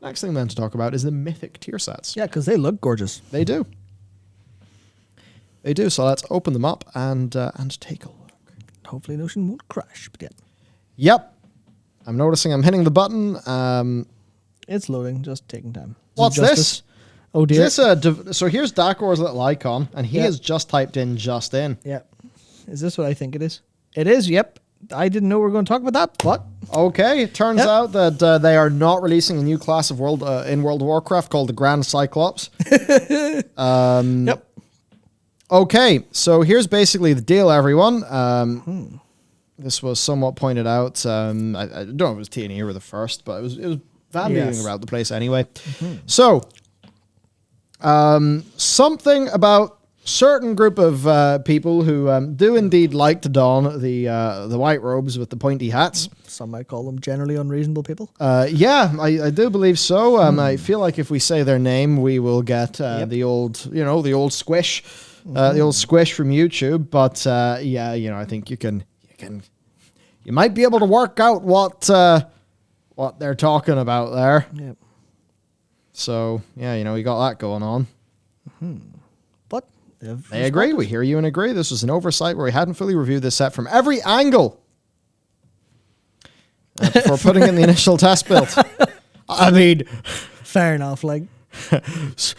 Next thing then to talk about is the Mythic tier sets. Yeah, because they look gorgeous. They do. They do. So let's open them up and take a look. Hopefully Notion won't crash. But yeah. Yep. I'm noticing I'm hitting the button. It's loading, just taking time. What's this? Oh dear. So here's Dakor's little icon, and he has just typed in just in. Yeah. Is this what I think it is? It is, yep. I didn't know we were going to talk about that, but... Okay, it turns out that they are not releasing a new class of World of Warcraft called the Grand Cyclops. Yep. Okay, so here's basically the deal, everyone. This was somewhat pointed out. I don't know if it was T&E or the first, but it was vandying around the place anyway. So, something about certain group of people who do indeed like to don the white robes with the pointy hats. Some might call them generally unreasonable people. Yeah, I do believe so. I feel like if we say their name, we will get the old squish, the old squish from YouTube. But yeah, I think you might be able to work out what they're talking about there. Yep. So yeah, we got that going on. But they agree. We hear you and agree. This was an oversight where we hadn't fully reviewed this set from every angle before putting in the initial test build. I mean, fair enough. Like, it's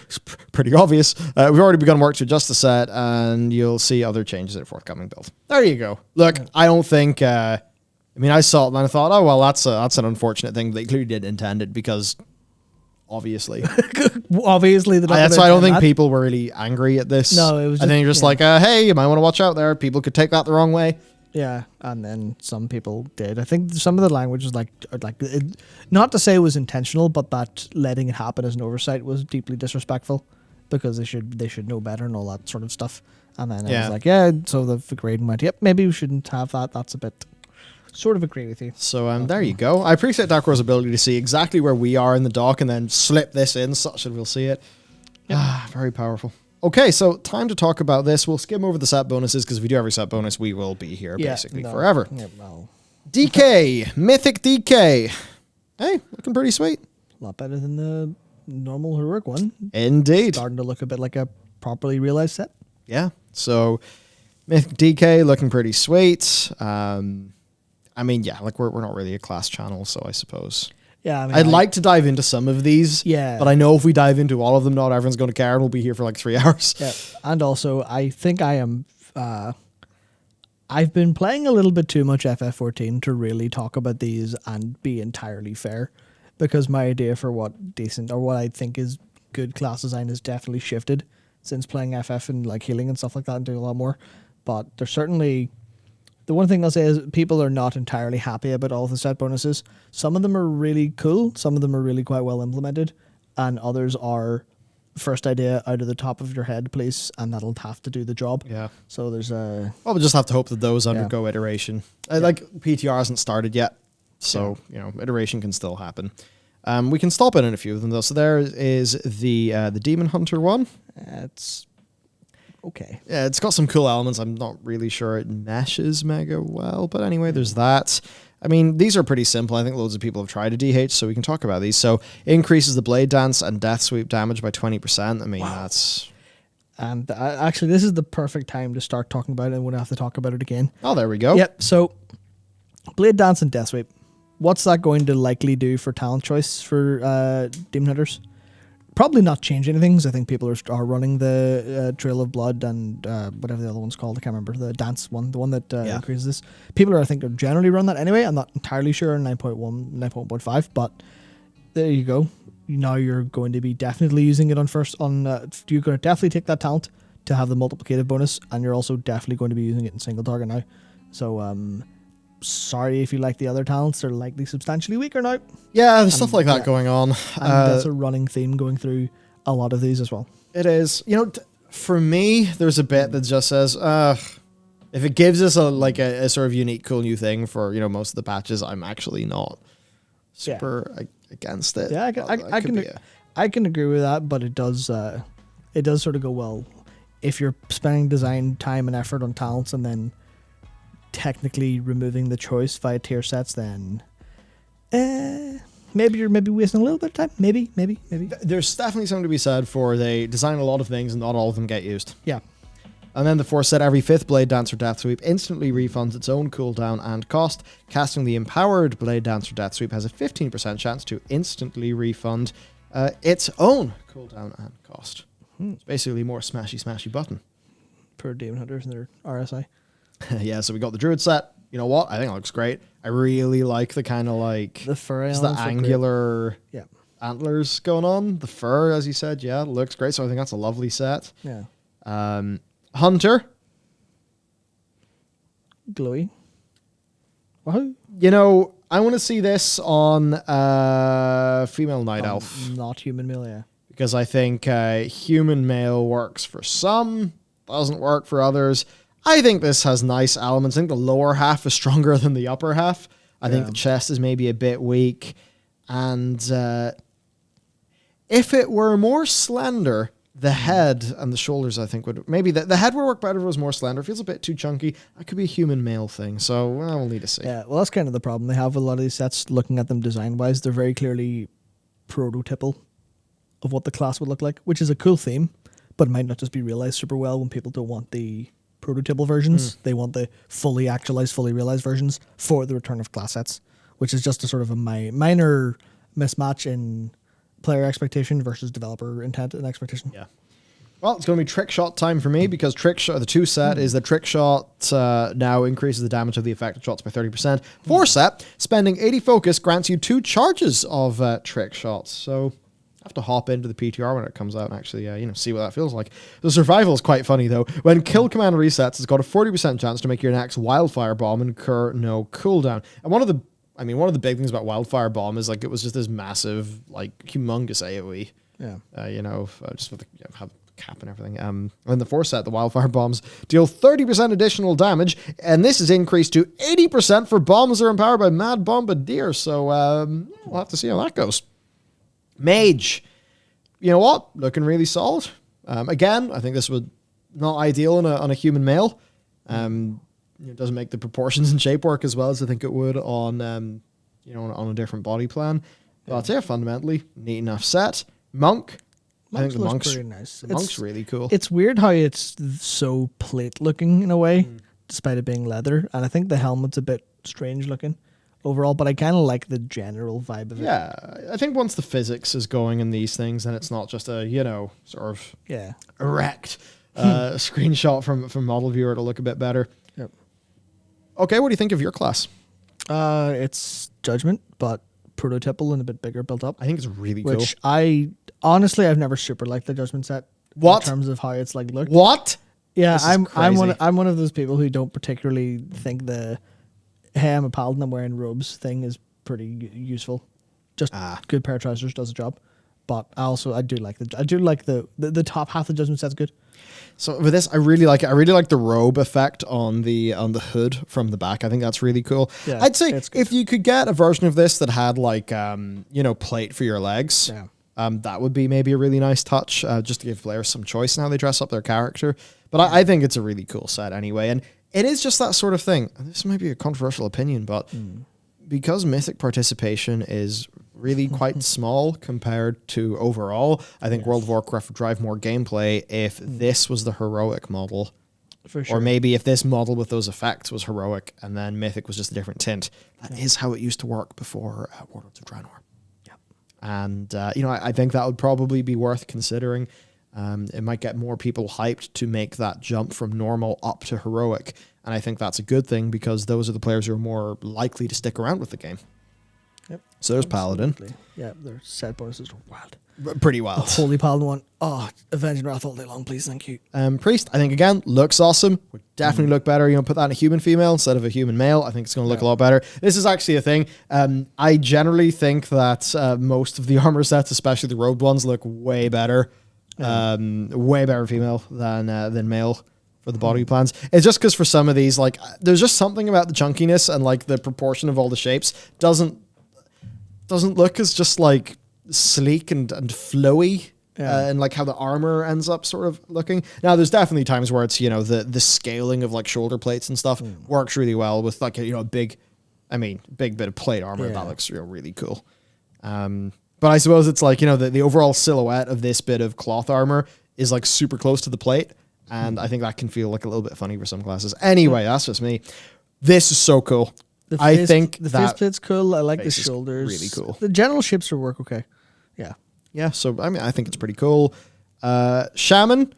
pretty obvious. We've already begun work to adjust the set, and you'll see other changes in forthcoming build. There you go. Look, I don't think. I saw it and I thought, oh well, that's an unfortunate thing. They clearly didn't intend it because. Obviously, that's why I don't think people were really angry at this. No, it was. I think you're just like, hey, you might want to watch out there. People could take that the wrong way. Yeah, and then some people did. I think some of the language was not to say it was intentional, but that letting it happen as an oversight was deeply disrespectful because they should know better and all that sort of stuff. And then I was like, so the agreed and went, yep, maybe we shouldn't have that. That's a bit. Sort of agree with you. So there you go. I appreciate Dakor's ability to see exactly where we are in the dock and then slip this in such that we'll see it. Yep. Very powerful. Okay, so time to talk about this. We'll skim over the set bonuses because if we do every set bonus, we will be here basically forever. Yeah, well. DK, Mythic DK. Hey, looking pretty sweet. A lot better than the normal heroic one. Indeed. Starting to look a bit like a properly realized set. Yeah, so Mythic DK looking pretty sweet. We're not really a class channel, so I suppose. Yeah, I'd like to dive into some of these. Yeah. But I know if we dive into all of them, not everyone's going to care, and we'll be here for like 3 hours. Yeah, and also I think I am. I've been playing a little bit too much FF14 to really talk about these and be entirely fair, because my idea for what I think is good class design has definitely shifted since playing FF and like healing and stuff like that and doing a lot more. But there's certainly. The one thing I'll say is people are not entirely happy about all of the set bonuses. Some of them are really cool. Some of them are really quite well implemented. And others are first idea out of the top of your head, please. And that'll have to do the job. Yeah. So there's a... Well, we'll just have to hope that those undergo iteration. Like PTR hasn't started yet. So, iteration can still happen. We can stop in a few of them though. So there is the Demon Hunter one. It's... okay. Yeah, it's got some cool elements. I'm not really sure it meshes mega well, but anyway, there's that. I mean, these are pretty simple. I think loads of people have tried a DH, so we can talk about these. So, increases the Blade Dance and Death Sweep damage by 20%. I mean, that's... And actually, this is the perfect time to start talking about it, and we don't have to talk about it again. Oh, there we go. Yep, so Blade Dance and Death Sweep. What's that going to likely do for talent choice for Demon Hunters? Probably not change anything, because I think people are running the Trail of Blood and whatever the other one's called. I can't remember. The dance one, the one that increases this. People I think, are generally run that anyway. I'm not entirely sure on 9.1, 9.15, but there you go. Now you're going to be definitely using it on first. You're going to definitely take that talent to have the multiplicative bonus, and you're also definitely going to be using it in single target now. So, sorry if you like the other talents, they're likely substantially weaker now. Yeah, there's stuff like that going on. And that's a running theme going through a lot of these as well. It is. For me, there's a bit that just says, if it gives us a sort of unique, cool new thing for, most of the patches, I'm actually not super against it. Yeah, I can agree with that, but it does sort of go, well, if you're spending design time and effort on talents and then technically removing the choice via tier sets, then maybe you're wasting a little bit of time. Maybe. There's definitely something to be said for they design a lot of things and not all of them get used. Yeah. And then the 4 set, every 5th Blade Dancer Death Sweep instantly refunds its own cooldown and cost. Casting the Empowered Blade Dancer Death Sweep has a 15% chance to instantly refund its own cooldown and cost. It's basically more smashy button. Per Demon Hunters and their RSI. Yeah, so we got the Druid set. You know what? I think it looks great. I really like the kind of like... The fur the angular antlers going on. The fur, as you said, looks great. So I think that's a lovely set. Yeah. Hunter. Glowy. Wahoo. You know, I want to see this on female Night Elf. Not human male, yeah. Because I think human male works for some, doesn't work for others. I think this has nice elements. I think the lower half is stronger than the upper half. I think the chest is maybe a bit weak. And if it were more slender, the head and the shoulders, I think, would... Maybe the head would work better if it was more slender. It feels a bit too chunky. That could be a human male thing. So we'll need to see. Yeah, well, that's kind of the problem. They have a lot of these sets, looking at them design-wise, they're very clearly prototypal of what the class would look like, which is a cool theme, but it might not just be realized super well when people don't want the prototypal versions. They want the fully actualized, fully realized versions for the return of class sets, which is just a sort of a minor mismatch in player expectation versus developer intent and expectation. Yeah. Well, it's going to be trick shot time for me because the 2 set is the trick shot now increases the damage of the affected shots by 30%. 4 set, spending 80 focus grants you 2 charges of trick shots. So I have to hop into the PTR when it comes out and actually, see what that feels like. The survival is quite funny, though. When kill command resets, it's got a 40% chance to make your next wildfire bomb incur no cooldown. And one of the big things about wildfire bomb is like it was just this massive, like humongous AoE. Yeah. Just with have cap and everything. In the 4 set, the wildfire bombs deal 30% additional damage, and this is increased to 80% for bombs that are empowered by Mad Bombardier. So we'll have to see how that goes. Mage, you know what? Looking really solid. Again, I think this would not ideal on a human male. It doesn't make the proportions and shape work as well as I think it would on on a different body plan. But fundamentally, neat enough set. Monk. I think the monk's pretty nice. The monk's really cool. It's weird how it's so plate looking in a way, despite it being leather. And I think the helmet's a bit strange looking overall, but I kind of like the general vibe of it. Yeah, I think once the physics is going in these things, and it's not just a sort of erect screenshot from model viewer, it'll look a bit better. Yep. Okay, what do you think of your class? It's Judgment, but prototypal and a bit bigger built up. I think it's really cool. Which I've never super liked the Judgment set. What? In terms of how it's like looked. What? Yeah, I'm one of those people who don't particularly think the hey, I'm a paladin, I'm wearing robes thing is pretty useful. Just good pair of trousers does the job. But I do like the top half of the Judgment set's good. So with this, I really like it. I really like the robe effect on the hood from the back. I think that's really cool. Yeah, I'd say if you could get a version of this that had like plate for your legs, that would be maybe a really nice touch, just to give players some choice in how they dress up their character. But I think it's a really cool set anyway, and it is just that sort of thing. This might be a controversial opinion, but because Mythic participation is really quite small compared to overall, I think World of Warcraft would drive more gameplay if this was the heroic model. For sure. Or maybe if this model with those effects was heroic and then Mythic was just a different tint. That is how it used to work before Warlords of Draenor. Yeah. And, I think that would probably be worth considering. It might get more people hyped to make that jump from normal up to heroic. And I think that's a good thing because those are the players who are more likely to stick around with the game. Yep. So there's Paladin. Yeah, their set bonuses are wild. Pretty wild. The Holy Paladin one. Oh, Avenging Wrath all day long, please, thank you. Priest, I think, again, looks awesome. Would definitely look better. Put that in a human female instead of a human male. I think it's going to look a lot better. This is actually a thing. I generally think that most of the armor sets, especially the robed ones, look way better. Way better female than male for the body plans. It's just because for some of these, like, there's just something about the chunkiness and like the proportion of all the shapes doesn't look as just like sleek and flowy. And like how the armor ends up sort of looking. Now, there's definitely times where it's, the scaling of like shoulder plates and stuff works really well with like, a big bit of plate armor. That looks really cool. But I suppose it's like, the overall silhouette of this bit of cloth armor is like super close to the plate. And I think that can feel like a little bit funny for some classes. Anyway, that's just me. This is so cool. I think the faceplate's cool. I like the shoulders. Really cool. The general shapes are work okay. Yeah. Yeah, so I mean, I think it's pretty cool. Shaman,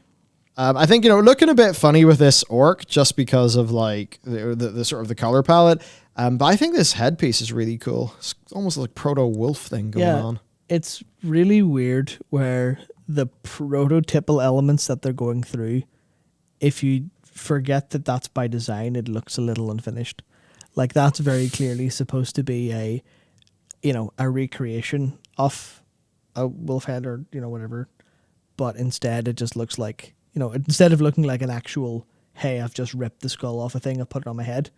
I think, looking a bit funny with this orc just because of like the sort of the color palette. But I think this headpiece is really cool. It's almost like proto-wolf thing going on. It's really weird where the prototypal elements that they're going through, if you forget that that's by design, it looks a little unfinished. Like that's very clearly supposed to be a recreation of a wolf head or, whatever. But instead it just looks like, instead of looking like an actual, hey, I've just ripped the skull off a thing, I've put it on my head.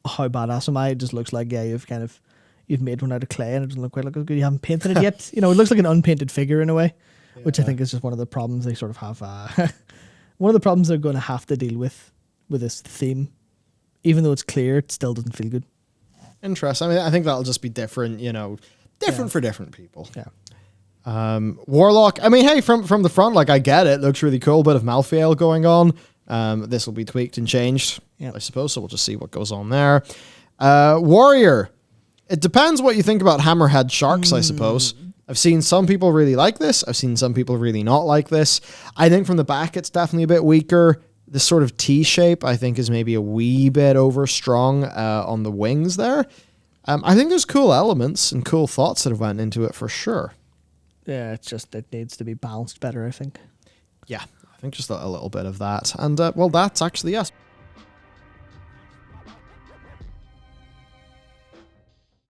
How badass am I? It just looks like, you've made one out of clay and it doesn't look quite like as good. You haven't painted it yet. It looks like an unpainted figure in a way, which I think is just one of the problems they sort of have. One of the problems they're going to have to deal with this theme. Even though it's clear, it still doesn't feel good. Interesting. I mean, I think that'll just be different, for different people. Yeah. Warlock. I mean, hey, from the front, like I get it. Looks really cool. Bit of Malthael going on. This will be tweaked and changed, I suppose. So we'll just see what goes on there. Warrior. It depends what you think about hammerhead sharks, I suppose. I've seen some people really like this. I've seen some people really not like this. I think from the back, it's definitely a bit weaker. This sort of T shape, I think, is maybe a wee bit over strong on the wings there. I think there's cool elements and cool thoughts that have went into it for sure. Yeah, it's just it needs to be balanced better, I think. Yeah, I think just a little bit of that. And, well, that's actually us.